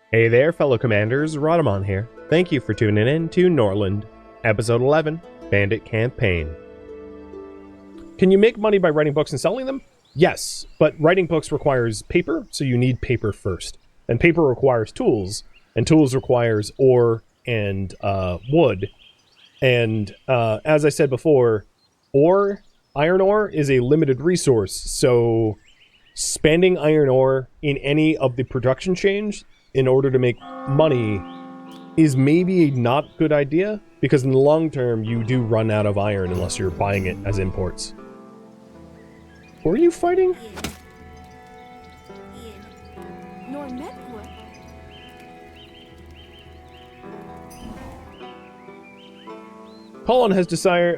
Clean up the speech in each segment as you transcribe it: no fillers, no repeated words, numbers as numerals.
Hey there, fellow commanders, Rhadamant here. Thank you for tuning in to Norland, Episode 11, Bandit Campaign. Can you make money by writing books and selling them? Yes, but writing books requires paper, so you need paper first. And paper requires tools, and tools requires ore and wood. And as I said before, iron ore is a limited resource, so spending iron ore in any of the production chains in order to make money is maybe a not good idea, because in the long term you do run out of iron unless you're buying it as imports. Who are you fighting? Colin has desire,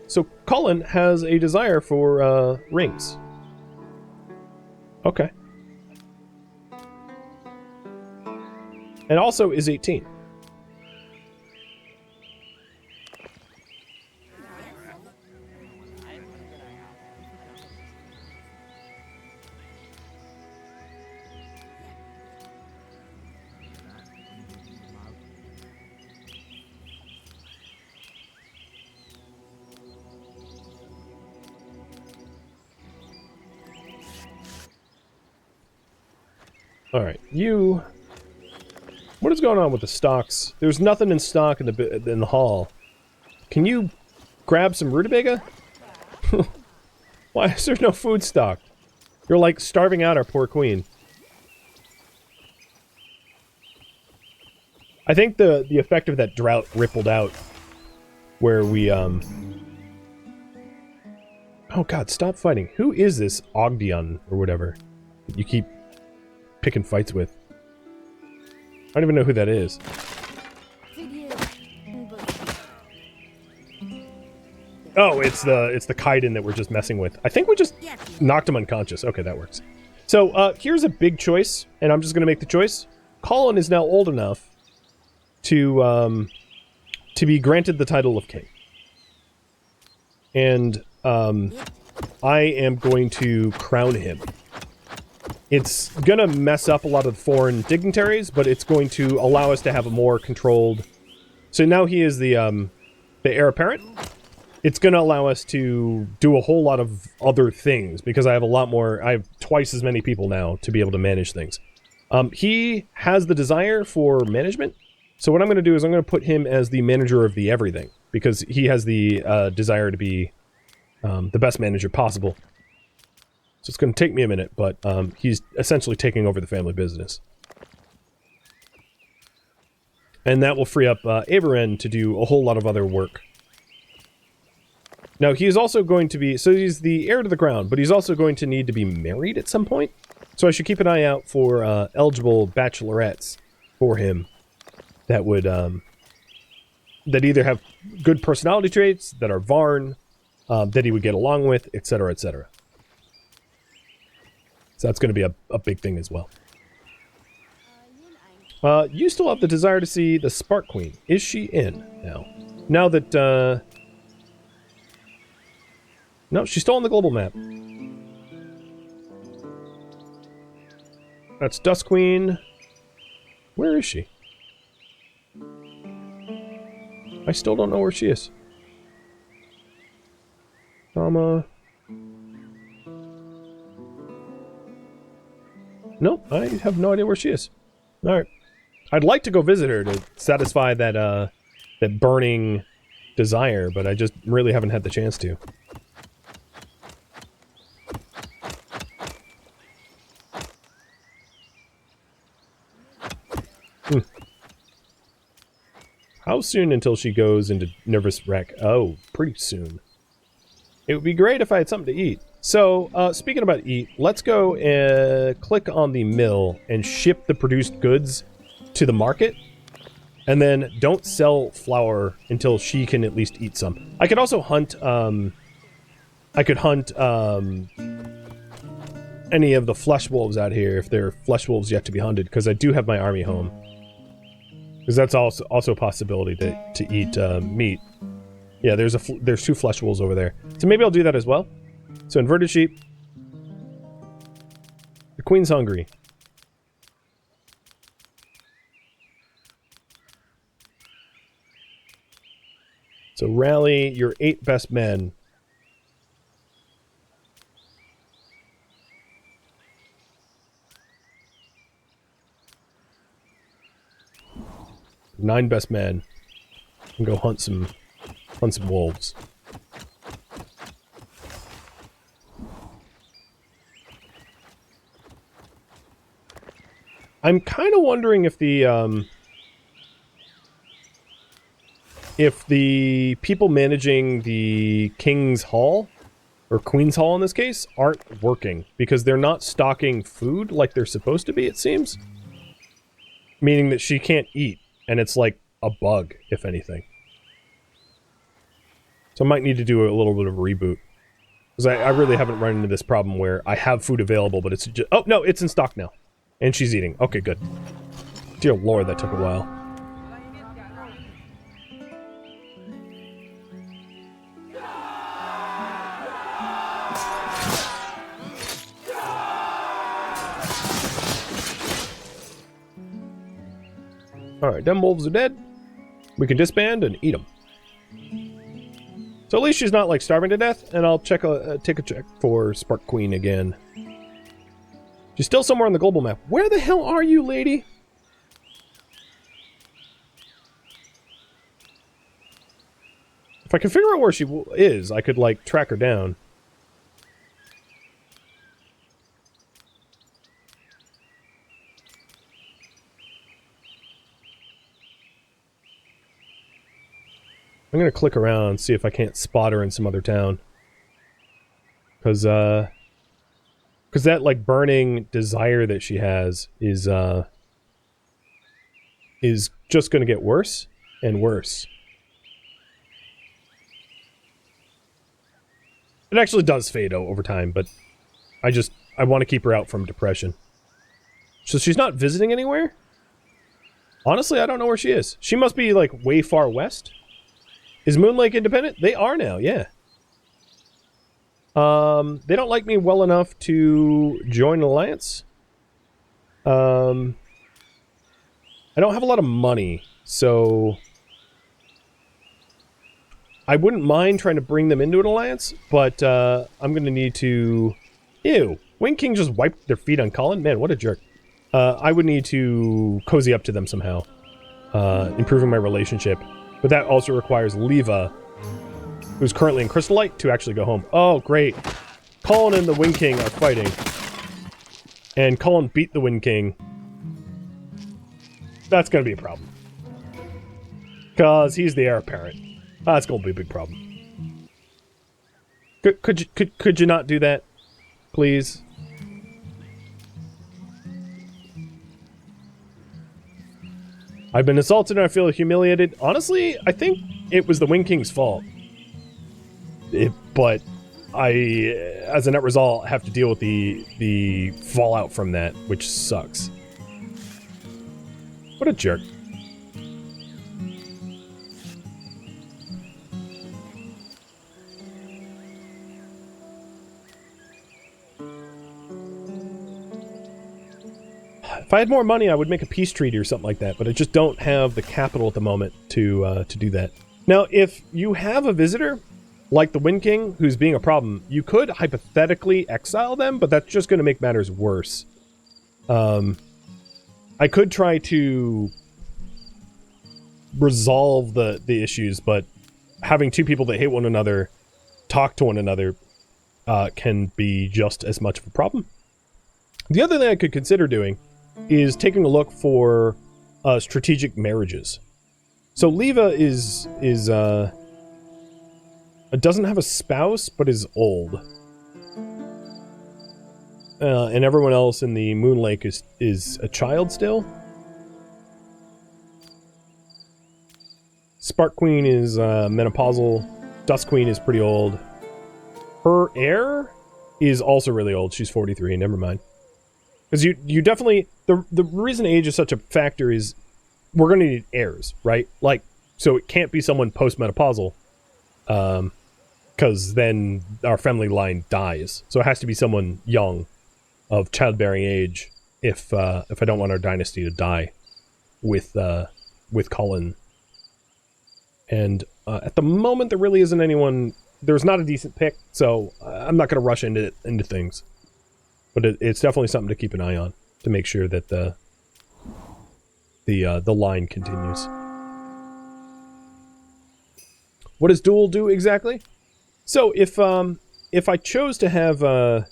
so Colin has a desire for, rings. Okay. And also is 18. Alright, you... What is going on with the stocks? There's nothing in stock in the hall. Can you grab some rutabaga? Why is there no food stock? You're like starving out our poor queen. I think the effect of that drought rippled out where we Oh god, stop fighting. Who is this Ogdion or whatever that you keep picking fights with? I don't even know who that is. Oh, it's the Kaiden that we're just messing with. I think we just knocked him unconscious. Okay, that works. So, here's a big choice, and I'm just gonna make the choice. Colin is now old enough to be granted the title of king. And, I am going to crown him. It's gonna mess up a lot of the foreign dignitaries, but it's going to allow us to have a more controlled... So now he is the heir apparent. It's gonna allow us to do a whole lot of other things, because I have a lot more... I have twice as many people now to be able to manage things. He has the desire for management, so what I'm gonna do is I'm gonna put him as the manager of the everything, because he has the desire to be the best manager possible. So it's going to take me a minute, but he's essentially taking over the family business. And that will free up Avaren to do a whole lot of other work. Now, he is also going to be... So he's the heir to the crown, but he's also going to need to be married at some point. So I should keep an eye out for eligible bachelorettes for him that would... that either have good personality traits, that are Varn, that he would get along with, etc., etc. So that's going to be a big thing as well. You still have the desire to see the Spark Queen. Is she in now? Now that, no, she's still on the global map. That's Dust Queen. Where is she? I still don't know where she is. Nope, I have no idea where she is. Alright. I'd like to go visit her to satisfy that, that burning desire, but I just really haven't had the chance to. How soon until she goes into nervous wreck? Oh, pretty soon. It would be great if I had something to eat. So, speaking about eat, let's go click on the mill and ship the produced goods to the market. And then don't sell flour until she can at least eat some. I could also hunt, I could hunt, any of the flesh wolves out here if there are flesh wolves yet to be hunted, because I do have my army home. Because that's also a possibility to eat, meat. Yeah, there's two flesh wolves over there. So maybe I'll do that as well. So inverted sheep. The queen's hungry. So rally your 8 best men. Nine best men. And go hunt some wolves. I'm kind of wondering if the people managing the King's Hall, or Queen's Hall in this case, aren't working, because they're not stocking food like they're supposed to be, it seems. Meaning that she can't eat, and it's like a bug, if anything. So I might need to do a little bit of a reboot. Because I really haven't run into this problem where I have food available, but it's just... Oh, no, it's in stock now. And she's eating. Okay, good. Dear Lord, that took a while. Alright, them wolves are dead. We can disband and eat them. So at least she's not, like, starving to death, and I'll take a check for Spark Queen again. She's still somewhere on the global map. Where the hell are you, lady? If I can figure out where she is, I could, like, track her down. I'm gonna click around and see if I can't spot her in some other town. Because that, like, burning desire that she has is just gonna get worse and worse. It actually does fade over time, but I want to keep her out from depression. So she's not visiting anywhere? Honestly, I don't know where she is. She must be, like, way far west. Is Moon Lake independent? They are now, yeah. They don't like me well enough to join an alliance. I don't have a lot of money, so... I wouldn't mind trying to bring them into an alliance, but I'm going to need to... Ew! Wing King just wiped their feet on Colin? Man, what a jerk. I would need to cozy up to them somehow. Improving my relationship. But that also requires Leva, who's currently in Crystallite, to actually go home. Oh, great. Colin and the Wing King are fighting. And Colin beat the Wing King. That's going to be a problem. Because he's the heir apparent. That's going to be a big problem. Could you not do that? Please? I've been assaulted and I feel humiliated. Honestly, I think it was the Wing King's fault. But I, as a net result, have to deal with the fallout from that, which sucks. What a jerk. If I had more money, I would make a peace treaty or something like that, but I just don't have the capital at the moment to do that. Now, if you have a visitor, like the Wind King, who's being a problem, you could hypothetically exile them, but that's just going to make matters worse. I could try to resolve the issues, but having two people that hate one another talk to one another can be just as much of a problem. The other thing I could consider doing is taking a look for strategic marriages. So Leva doesn't have a spouse, but is old. And everyone else in the Moon Lake is a child still. Spark Queen is menopausal. Dust Queen is pretty old. Her heir is also really old. She's 43, never mind. Because you definitely... The reason age is such a factor is we're going to need heirs, right? Like, so it can't be someone post-menopausal. Because then our family line dies. So it has to be someone young, of childbearing age, if I don't want our dynasty to die with Colin. And At the moment, there really isn't anyone... There's not a decent pick, so I'm not going to rush into things. But it's definitely something to keep an eye on, to make sure that the line continues. What does duel do exactly? So if I chose to have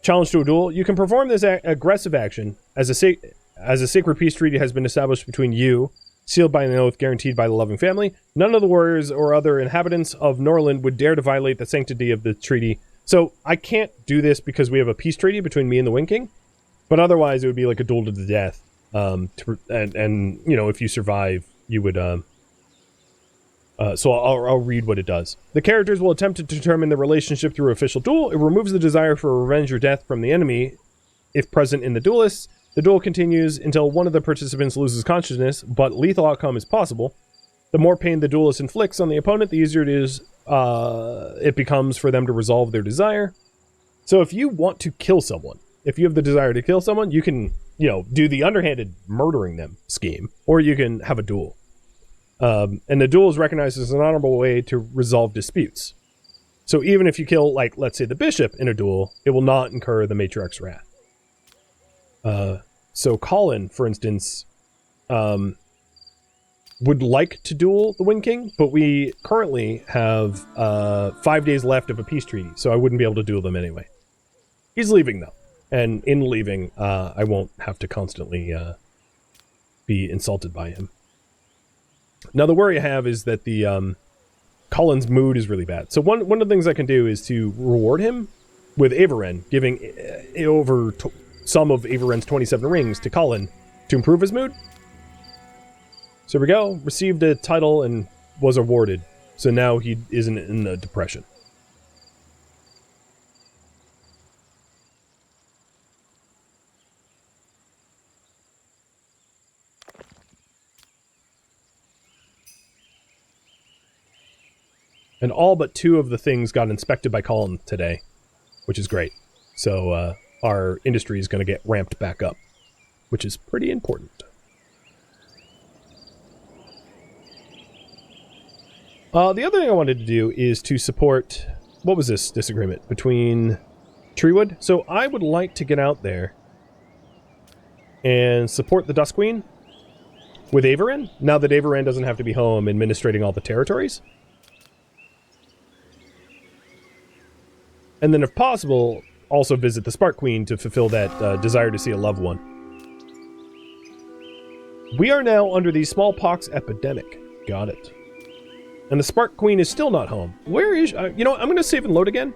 challenge to a duel, you can perform this aggressive action as a sacred peace treaty has been established between you, sealed by an oath guaranteed by the loving family. None of the warriors or other inhabitants of Norland would dare to violate the sanctity of the treaty. So I can't do this because we have a peace treaty between me and the Wind King, but otherwise it would be like a duel to the death. And you know, if you survive, you would. So I'll read what it does. The characters will attempt to determine the relationship through official duel. It removes the desire for revenge or death from the enemy, if present in the duelists. The duel continues until one of the participants loses consciousness, but lethal outcome is possible. The more pain the duelist inflicts on the opponent, the easier it becomes for them to resolve their desire. So if you want to kill someone, if you have the desire to kill someone, you can, you know, do the underhanded murdering them scheme, or you can have a duel. And the duel is recognized as an honorable way to resolve disputes. So even if you kill, like, let's say the bishop in a duel, it will not incur the matriarch's wrath. So Colin, for instance, would like to duel the Wind King, but we currently have 5 days left of a peace treaty, so I wouldn't be able to duel them anyway. He's leaving, though. And in leaving, I won't have to constantly be insulted by him. Now, the worry I have is that the Colin's mood is really bad. So one of the things I can do is to reward him with Avaren, giving over some of Avaren's 27 rings to Colin to improve his mood. So here we go. Received a title and was awarded. So now he isn't in a depression. And all but 2 of the things got inspected by Colin today, which is great. So our industry is going to get ramped back up, which is pretty important. The other thing I wanted to do is to support... What was this disagreement? Between Treewood? So I would like to get out there and support the Dusk Queen with Avaren, now that Avaren doesn't have to be home administrating all the territories. And then, if possible, also visit the Spark Queen to fulfill that desire to see a loved one. We are now under the smallpox epidemic. Got it. And the Spark Queen is still not home. Where is... you know what? I'm going to save and load again.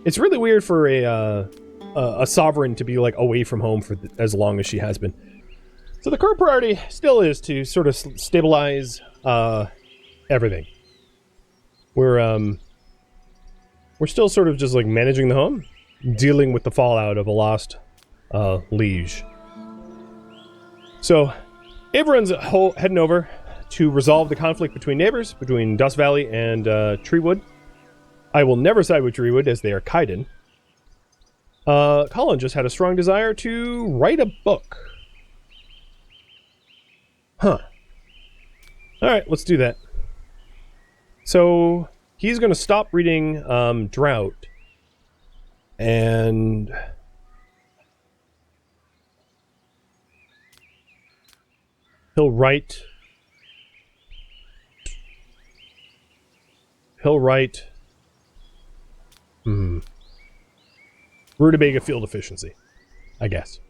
It's really weird for a sovereign to be, like, away from home for as long as she has been. So the current priority still is to sort of stabilize everything. We're still sort of just, like, managing the home, dealing with the fallout of a lost liege. So, Avaren's heading over to resolve the conflict between neighbors, between Dust Valley and Treewood. I will never side with Treewood, as they are Kaiden. Colin just had a strong desire to write a book. Huh. Alright, let's do that. So... he's going to stop reading Drought, and he'll write Rutabaga Field Efficiency, I guess.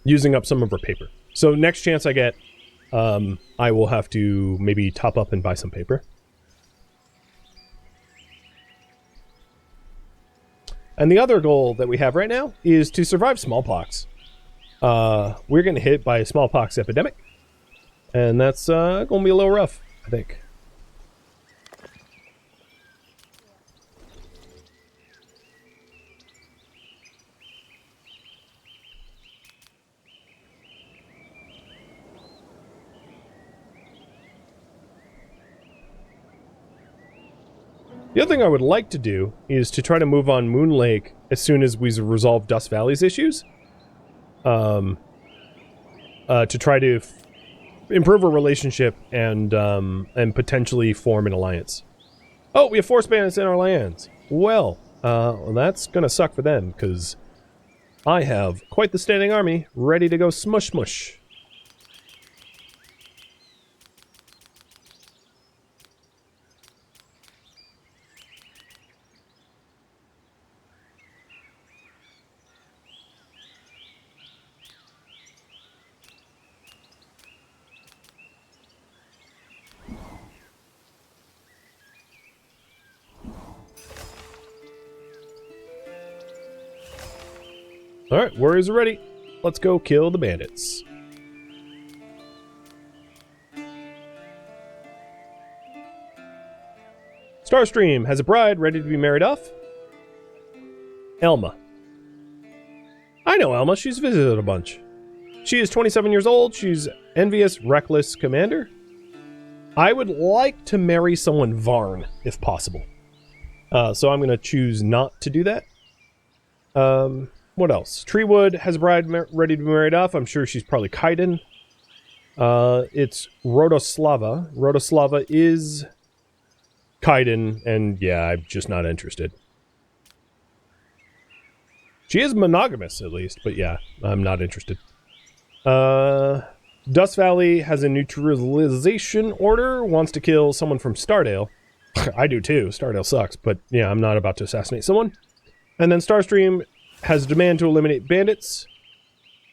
Using up some of her paper. So next chance I get, I will have to maybe top up and buy some paper. And the other goal that we have right now is to survive smallpox. We're going to hit by a smallpox epidemic. And that's going to be a little rough, I think. The other thing I would like to do is to try to move on Moon Lake as soon as we resolve Dust Valley's issues. to try to improve a relationship and potentially form an alliance. Oh, we have force bandits in our lands. Well, that's gonna suck for them, because I have quite the standing army ready to go smush smush. Alright, warriors are ready. Let's go kill the bandits. Starstream has a bride ready to be married off. Elma. I know Elma, she's visited a bunch. She is 27 years old, she's envious, reckless commander. I would like to marry someone Varn, if possible. So I'm going to choose not to do that. What else? Treewood has a bride ready to be married off. I'm sure she's probably Kaiden. It's Rhodoslava. Rhodoslava is Kaiden, and yeah, I'm just not interested. She is monogamous, at least, but yeah, I'm not interested. Dust Valley has a neutralization order, wants to kill someone from Stardale. I do too. Stardale sucks, but yeah, I'm not about to assassinate someone. And then Starstream has a demand to eliminate bandits,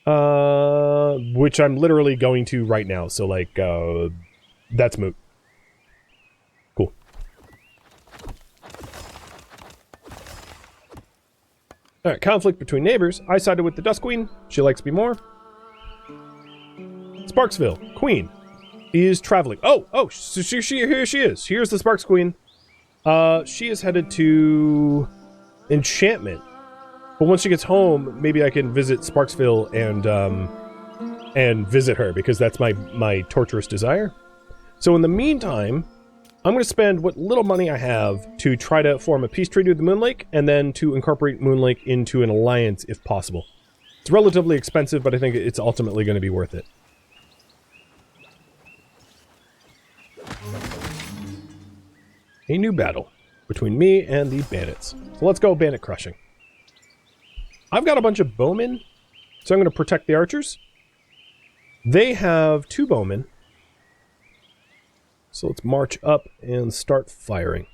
which I'm literally going to right now. So, like, that's moot. Cool. Alright, conflict between neighbors. I sided with the Dust Queen. She likes me more. Sparksville. Queen is traveling. Oh, so here she is. Here's the Sparks Queen. She is headed to Enchantment. But once she gets home, maybe I can visit Sparksville and visit her, because that's my torturous desire. So in the meantime, I'm going to spend what little money I have to try to form a peace treaty with the Moonlake, and then to incorporate Moonlake into an alliance if possible. It's relatively expensive, but I think it's ultimately going to be worth it. A new battle between me and the bandits. So let's go bandit crushing. I've got a bunch of bowmen, so I'm going to protect the archers. They have 2 bowmen. So let's march up and start firing.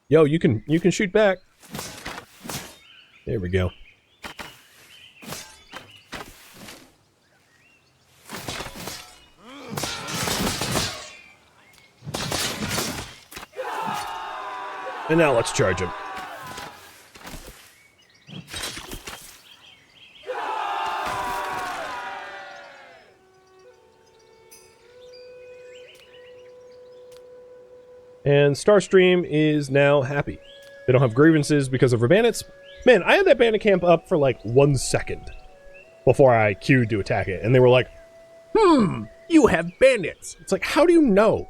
Yo, you can shoot back. There we go. And now let's charge him. And Starstream is now happy. They don't have grievances because of her bandits. Man, I had that bandit camp up for like 1 second before I queued to attack it. And they were like, you have bandits. It's like, how do you know?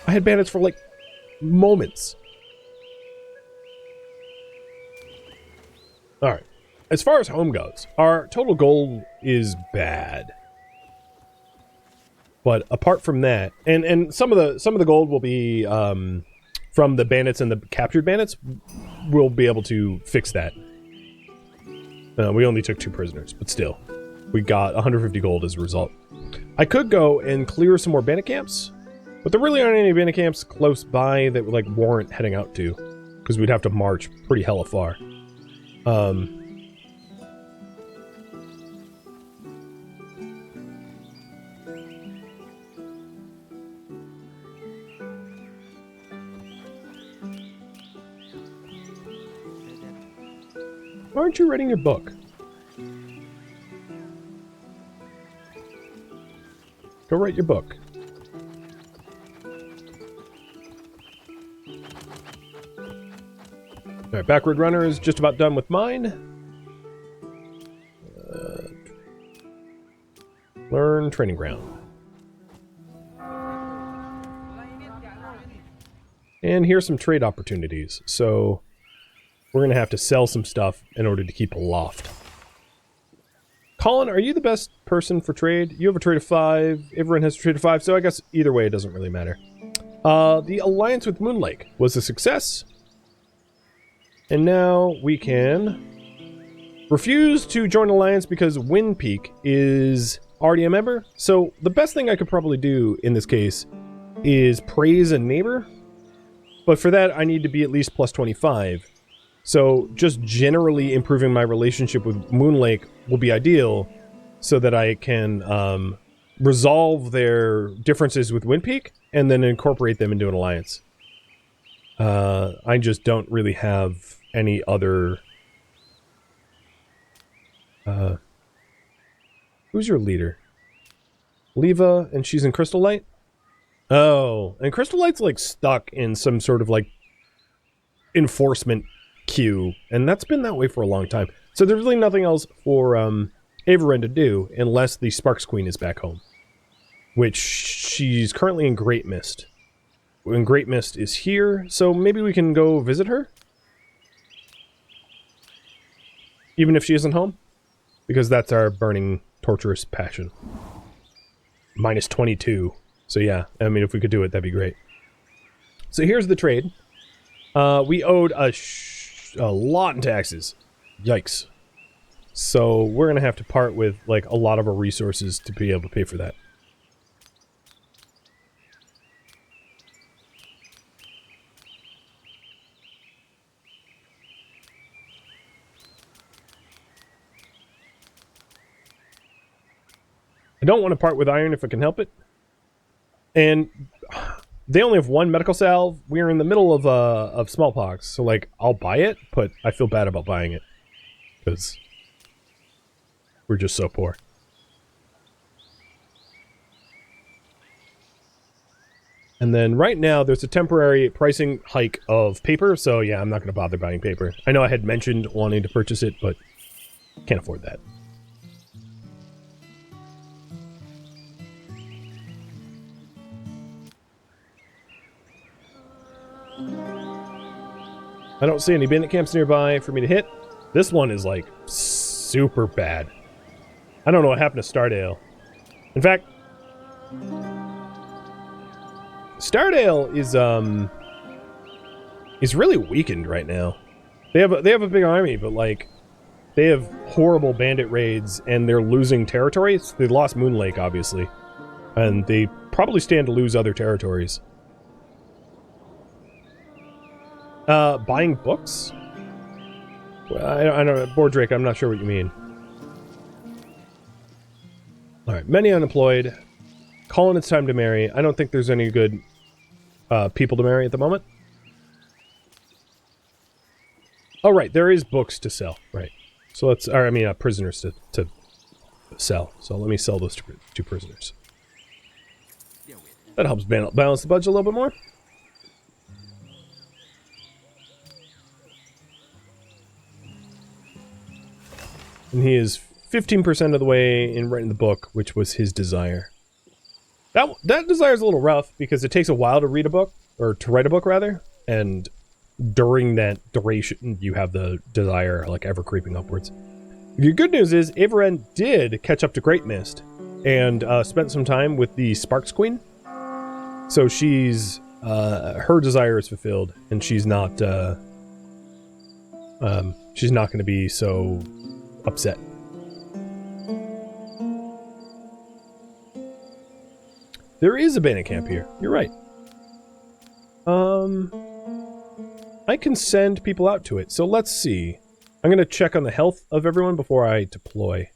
I had bandits for like moments. Alright. As far as home goes, our total gold is bad. But apart from that, and some of the gold will be from the bandits and the captured bandits, we'll be able to fix that. We only took 2 prisoners, but still. We got 150 gold as a result. I could go and clear some more bandit camps, but there really aren't any bandit camps close by that would, like, warrant heading out to, because we'd have to march pretty hella far. Why aren't you writing your book? Go write your book. Alright, Backward Runner is just about done with mine. Learn Training Ground. And here's some trade opportunities. So, we're going to have to sell some stuff in order to keep a loft. Colin, are you the best person for trade? You have a trade of 5. Everyone has a trade of 5, so I guess either way it doesn't really matter. The alliance with Moonlake was a success. And now we can refuse to join alliance because Wind Peak is already a member. So the best thing I could probably do in this case is praise a neighbor. But for that, I need to be at least plus 25. So just generally improving my relationship with Moonlake will be ideal so that I can resolve their differences with Wind Peak and then incorporate them into an alliance. I just don't really have any other... who's your leader? Leva, and she's in Crystal Light? Oh, and Crystal Light's like stuck in some sort of like enforcement queue, and that's been that way for a long time. So there's really nothing else for Avaren to do unless the Sparks Queen is back home, which she's currently in Great Mist. And Great Mist is here, so maybe we can go visit her? Even if she isn't home? Because that's our burning, torturous passion. Minus 22. So yeah, I mean, if we could do it, that'd be great. So here's the trade. We owed a lot in taxes. Yikes. So we're going to have to part with, like, a lot of our resources to be able to pay for that. I don't want to part with iron if I can help it. And they only have one medical salve. We're in the middle of smallpox, so like I'll buy it, but I feel bad about buying it because we're just so poor. And then right now there's a temporary pricing hike of paper, so yeah, I'm not going to bother buying paper. I know I had mentioned wanting to purchase it, but can't afford that. I don't see any bandit camps nearby for me to hit. This one is, like, super bad. I don't know what happened to Stardale. In fact, Stardale is really weakened right now. They have a big army, but, like, they have horrible bandit raids, and they're losing territories. They lost Moonlake, obviously. And they probably stand to lose other territories. Buying books? Well, I don't know. Bordrake, I'm not sure what you mean. Alright, many unemployed. Colin, it's time to marry. I don't think there's any good people to marry at the moment. Oh, right, there is books to sell. Right. So let's... Or, I mean, prisoners to sell. So let me sell those two prisoners. That helps balance the budget a little bit more. And he is 15% of the way in writing the book, which was his desire. That desire is a little rough, because it takes a while to read a book, or to write a book, rather. And during that duration, you have the desire, like, ever creeping upwards. The good news is, Avaren did catch up to Great Mist, and spent some time with the Sparks Queen. So she's, her desire is fulfilled, and she's not going to be so upset. There is a bandit camp here. You're right. I can send people out to it. So let's see. I'm going to check on the health of everyone before I deploy.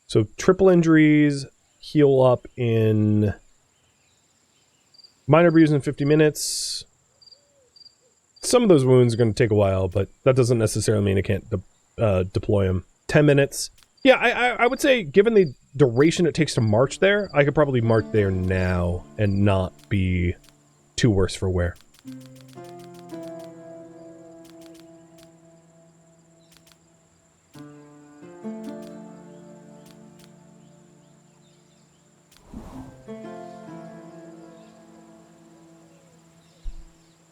So triple injuries, heal up in minor bruise in 50 minutes. Some of those wounds are going to take a while, but that doesn't necessarily mean I can't deploy them. 10 minutes. Yeah, I would say, given the duration it takes to march there, I could probably march there now and not be too worse for wear.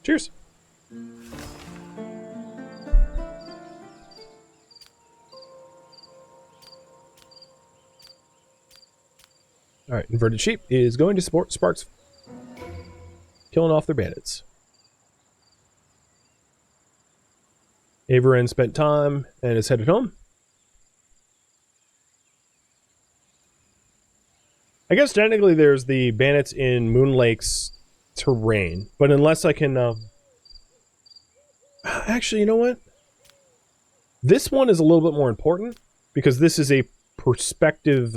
Cheers. Alright, Inverted Sheep is going to support Sparks killing off their bandits. Averin spent time and is headed home. I guess technically there's the bandits in Moon Lake's terrain, but unless I can... Actually, you know what? This one is a little bit more important, because this is a prospective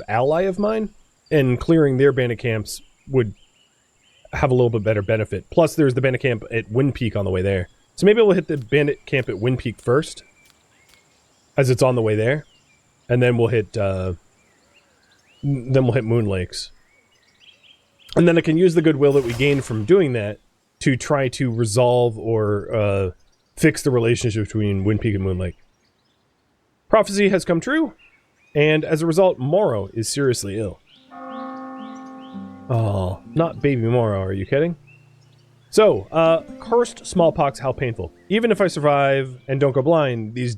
ally of mine, and clearing their bandit camps would have a little bit better benefit. Plus, there's the bandit camp at Wind Peak on the way there. So maybe we'll hit the bandit camp at Wind Peak first, as it's on the way there, and then we'll hit Moon Lakes. And then I can use the goodwill that we gained from doing that to try to resolve or fix the relationship between Wind Peak and Moon Lake. Prophecy has come true, and as a result, Moro is seriously ill. Oh, not baby Moro, are you kidding? So, cursed smallpox, how painful. Even if I survive and don't go blind, these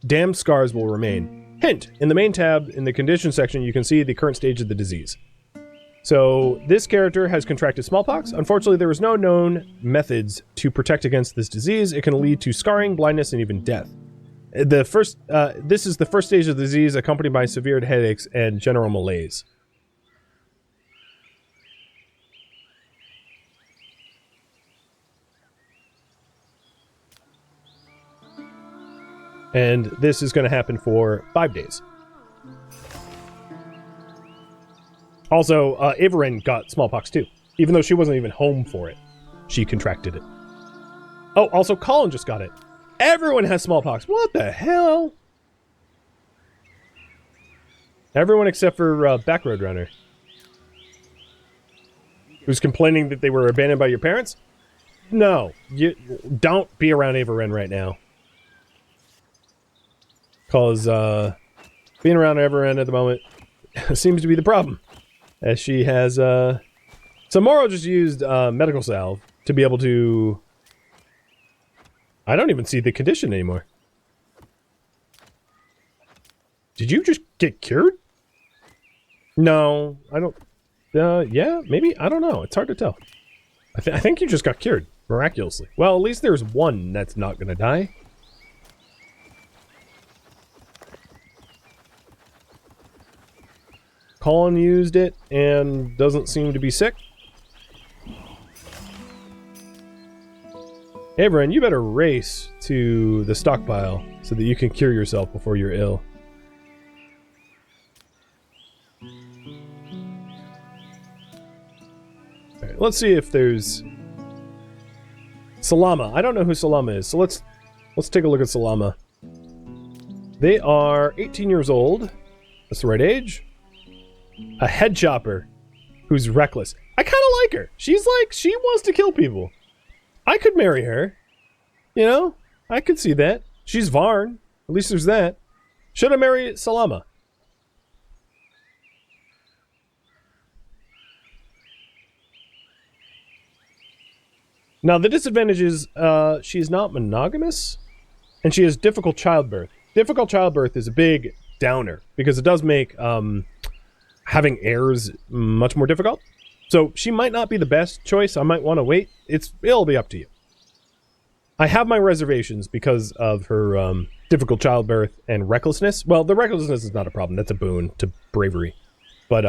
damn scars will remain. Hint, in the main tab, in the condition section, you can see the current stage of the disease. So, this character has contracted smallpox. Unfortunately, there is no known methods to protect against this disease. It can lead to scarring, blindness, and even death. This is the first stage of the disease, accompanied by severe headaches and general malaise. And this is going to happen for 5 days. Also, Averin got smallpox too. Even though she wasn't even home for it. She contracted it. Oh, also Colin just got it. Everyone has smallpox. What the hell? Everyone except for Backroad Runner. Who's complaining that they were abandoned by your parents? No. You don't be around Averin right now. Because being around Averin at the moment seems to be the problem. As she has... So Moro just used medical salve to be able to... I don't even see the condition anymore. Did you just get cured? No, I don't... yeah, maybe? I don't know. It's hard to tell. I think you just got cured, miraculously. Well, at least there's one that's not going to die. Colin used it and doesn't seem to be sick. Averin, you better race to the stockpile so that you can cure yourself before you're ill. Alright, let's see if there's... Salama. I don't know who Salama is, so let's take a look at Salama. They are 18 years old. That's the right age. A head chopper who's reckless. I kind of like her. She's like, she wants to kill people. I could marry her. You know? I could see that. She's Varn. At least there's that. Should I marry Salama? Now, the disadvantage is she's not monogamous, and she has difficult childbirth. Difficult childbirth is a big downer, because it does make having heirs much more difficult. So she might not be the best choice. I might want to wait. It'll be up to you. I have my reservations because of her difficult childbirth and recklessness. Well, the recklessness is not a problem. That's a boon to bravery. But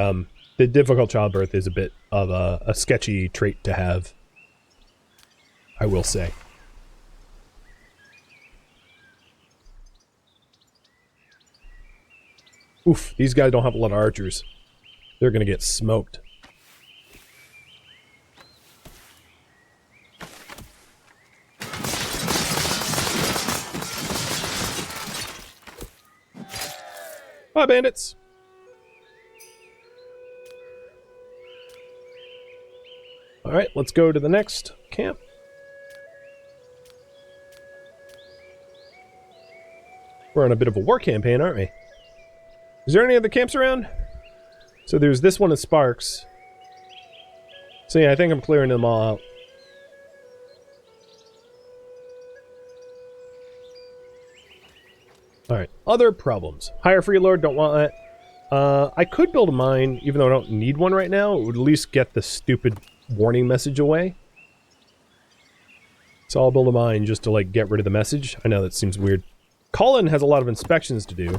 the difficult childbirth is a bit of a sketchy trait to have, I will say. Oof, these guys don't have a lot of archers. They're gonna get smoked. Bye, bandits! Alright, let's go to the next camp. We're on a bit of a war campaign, aren't we? Is there any other camps around? So there's this one at Sparks. So yeah, I think I'm clearing them all out. Alright, other problems. Higher Free Lord, don't want that. I could build a mine, even though I don't need one right now. It would at least get the stupid warning message away. So I'll build a mine just to, like, get rid of the message. I know that seems weird. Colin has a lot of inspections to do,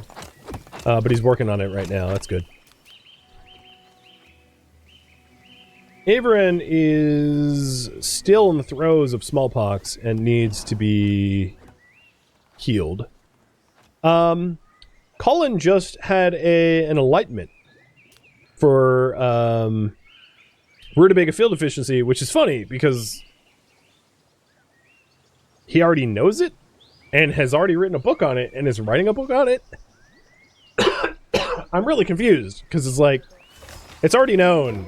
but he's working on it right now. That's good. Averin is still in the throes of smallpox and needs to be healed. Colin just had an enlightenment for rutabaga field efficiency, which is funny because he already knows it and has already written a book on it and is writing a book on it. I'm really confused because it's like, it's already known.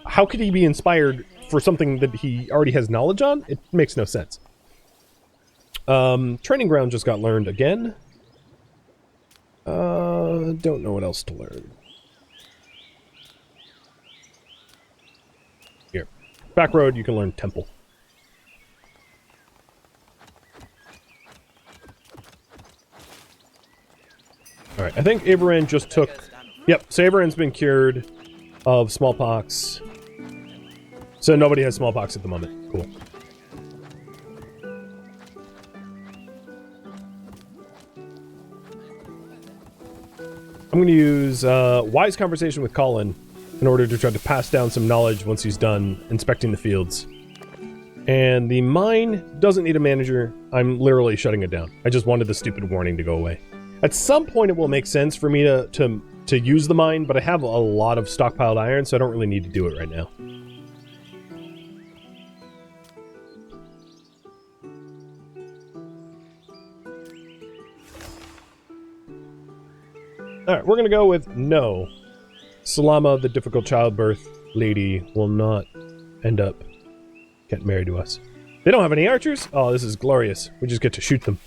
How could he be inspired for something that he already has knowledge on? It makes no sense. Training ground just got learned again. Don't know what else to learn. Here. Back road, you can learn temple. Alright, I think Averin just took... Yep, so Averin's been cured of smallpox. So nobody has smallpox at the moment. Cool. I'm going to use wise conversation with Colin in order to try to pass down some knowledge once he's done inspecting the fields. And the mine doesn't need a manager. I'm literally shutting it down. I just wanted the stupid warning to go away. At some point it will make sense for me to use the mine, but I have a lot of stockpiled iron, so I don't really need to do it right now. Alright, we're gonna go with no. Salama, the difficult childbirth lady, will not end up getting married to us. They don't have any archers? Oh, this is glorious. We just get to shoot them.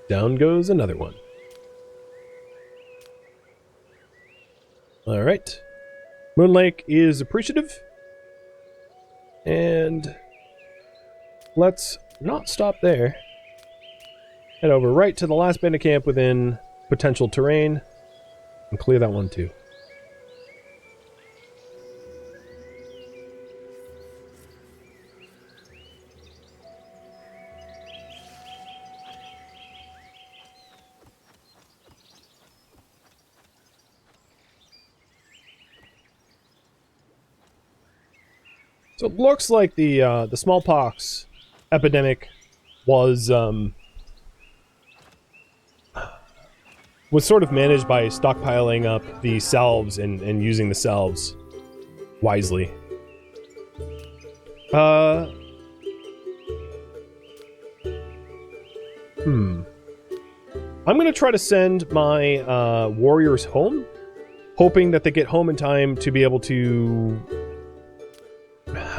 Down goes another one. Alright. Moonlake is appreciative. And let's not stop there. Head over right to the last bandit camp within potential terrain and clear that one too. So it looks like the smallpox epidemic was sort of managed by stockpiling up the salves and using the salves wisely. I'm gonna try to send my warriors home, hoping that they get home in time to be able to...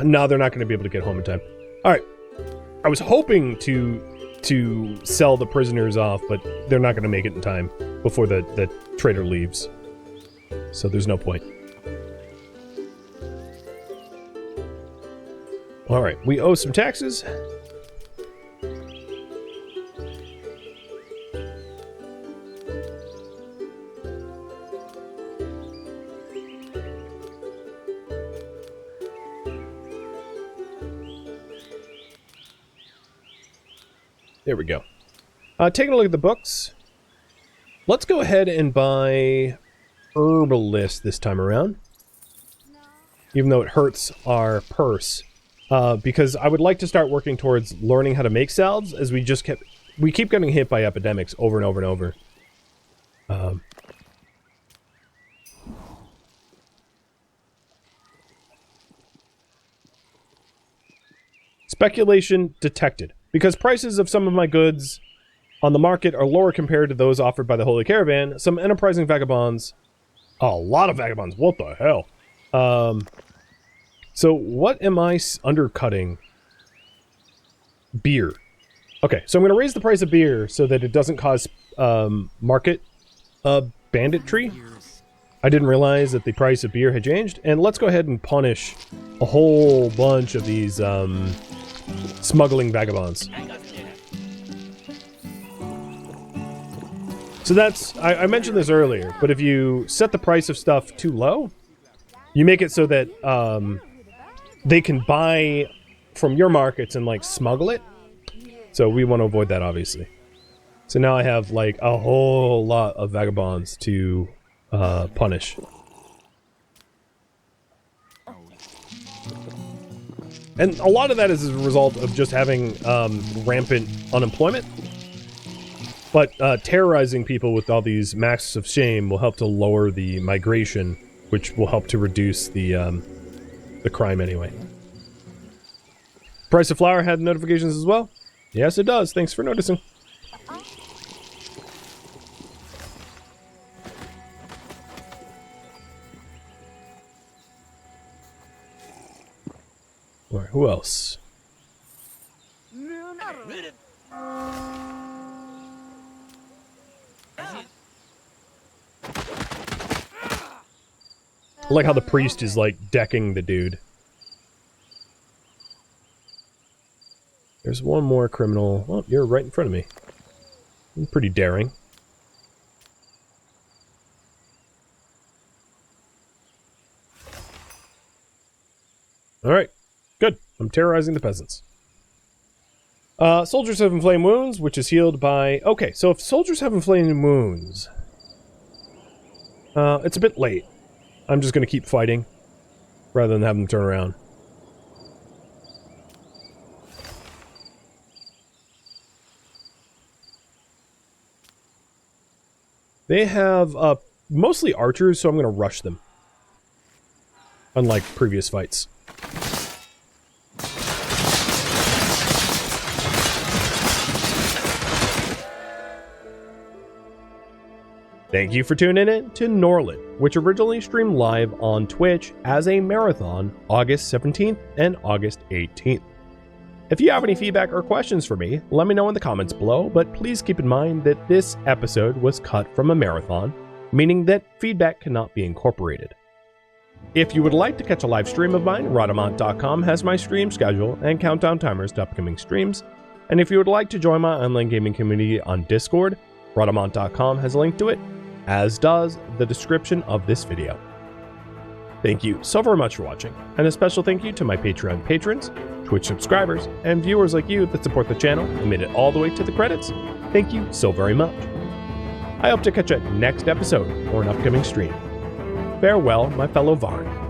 No, they're not going to be able to get home in time. Alright. I was hoping to sell the prisoners off, but they're not going to make it in time before the trader leaves. So there's no point. Alright, we owe some taxes. There we go. Taking a look at the books. Let's go ahead and buy Herbalist this time around. Even though it hurts our purse. Because I would like to start working towards learning how to make salves, as we keep getting hit by epidemics over and over and over. Speculation detected. Because prices of some of my goods on the market are lower compared to those offered by the Holy Caravan, some enterprising vagabonds... Oh, a lot of vagabonds. What the hell? So what am I undercutting? Beer. Okay, so I'm going to raise the price of beer so that it doesn't cause market banditry. I didn't realize that the price of beer had changed, and let's go ahead and punish a whole bunch of these smuggling vagabonds. So that's, I mentioned this earlier, but if you set the price of stuff too low, you make it so that they can buy from your markets and like smuggle it. So we want to avoid that, obviously. So now I have like a whole lot of vagabonds to punish. And a lot of that is as a result of just having rampant unemployment. But terrorizing people with all these masks of shame will help to lower the migration, which will help to reduce the crime anyway. Price of flour had notifications as well? Yes, it does. Thanks for noticing. All right, who else? I like how the priest is like decking the dude. There's one more criminal. Oh, you're right in front of me. I'm pretty daring. Alright, good. I'm terrorizing the peasants. Soldiers have inflamed wounds, which is healed by... Okay, so if soldiers have inflamed wounds... it's a bit late. I'm just going to keep fighting, rather than have them turn around. They have mostly archers, so I'm going to rush them. Unlike previous fights. Thank you for tuning in to Norland, which originally streamed live on Twitch as a marathon August 17th and August 18th. If you have any feedback or questions for me, let me know in the comments below, but please keep in mind that this episode was cut from a marathon, meaning that feedback cannot be incorporated. If you would like to catch a live stream of mine, Rhadamant.com has my stream schedule and countdown timers to upcoming streams, and if you would like to join my online gaming community on Discord, Rhadamant.com has a link to it, as does the description of this video. Thank you so very much for watching, and a special thank you to my Patreon patrons, Twitch subscribers, and viewers like you that support the channel and made it all the way to the credits. Thank you so very much. I hope to catch you at next episode or an upcoming stream. Farewell, my fellow Varn.